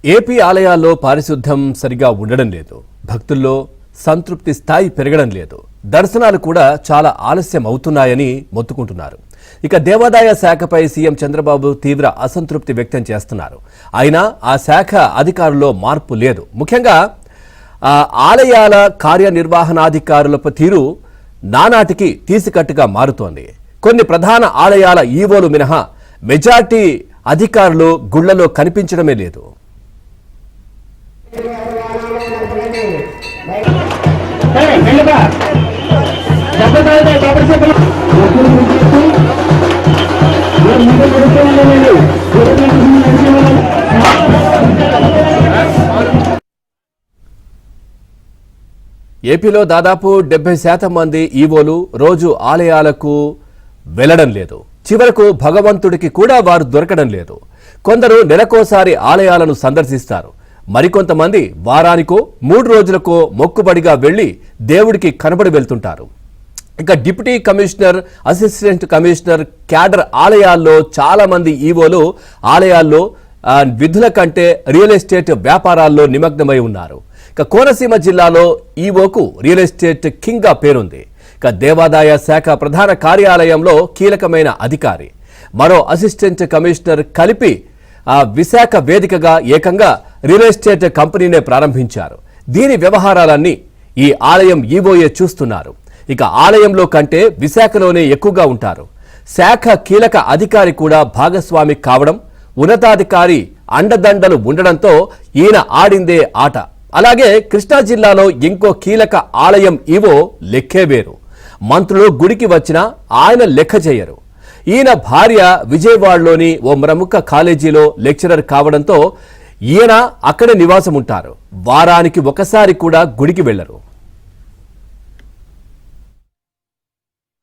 AP ఆలయాల్లో పారిశుద్ధ్యం సరిగా ఉండడం లేదు. భక్తుల్లో సంతృప్తి స్థాయి పెరగడం లేదు. దర్శనాలు కూడా చాలా ఆలస్యం అవుతున్నాయని మొత్తుకుంటున్నారు. ఇక దేవాదాయ శాఖపై సీఎం చంద్రబాబు తీవ్ర అసంతృప్తి వ్యక్తం చేస్తున్నారు. అయినా ఆ శాఖ అధికారుల్లో మార్పు లేదు. ముఖ్యంగా ఆలయాల కార్యనిర్వహణాధికారుల తీరు నానాటికి తీసికట్టుగా మారుతోంది. కొన్ని ప్రధాన ఆలయాల ఈవోలు మినహా మెజార్టీ అధికారులు గుళ్లలో కనిపించడమే లేదు. ఏపీలో దాదాపు 70% మంది ఈవోలు రోజు ఆలయాలకు వెళ్లడం లేదు. చివరకు భగవంతుడికి కూడా వారు దొరకడం లేదు. కొందరు నెలకోసారి ఆలయాలను సందర్శిస్తారు. మరికొంతమంది వారానికో 3 రోజులకో మొక్కుబడిగా వెళ్లి దేవుడికి కనబడి వెళ్తుంటారు. ఇక deputy commissioner, assistant commissioner cadre ఆలయాల్లో చాలా మంది ఈవోలు ఆలయాల్లో విధుల కంటే రియల్ ఎస్టేట్ వ్యాపారాల్లో నిమగ్నమై ఉన్నారు. ఇక కోనసీమ జిల్లాలో ఈవోకు రియల్ ఎస్టేట్ కింగ్ గా పేరుంది. ఇక దేవాదాయ శాఖ ప్రధాన కార్యాలయంలో కీలకమైన అధికారి, మరో అసిస్టెంట్ కమిషనర్ కలిపి విశాఖ వేదికగా ఏకంగా రియల్ ఎస్టేట్ కంపెనీనే ప్రారంభించారు. దీని వ్యవహారాలన్నీ ఈ ఆలయం ఈవోయే చూస్తున్నారు. ఇక ఆలయంలో కంటే విశాఖలోనే ఎక్కువగా ఉంటారు. శాఖ కీలక అధికారి కూడా భాగస్వామి కావడం, ఉన్నతాధికారి అండదండలు ఉండడంతో ఈయన ఆడిందే ఆట. అలాగే కృష్ణా జిల్లాలో ఇంకో కీలక ఆలయం ఈవో లెక్కే వేరు. మంత్రులు గుడికి వచ్చినా ఆయన లెక్క చేయరు. ఈయన భార్య విజయవాడలోని ఓ ప్రముఖ కాలేజీలో లెక్చరర్ కావడంతో ఈయన అక్కడే నివాసం ఉంటారు. వారానికి ఒకసారి కూడా గుడికి వెళ్లరు.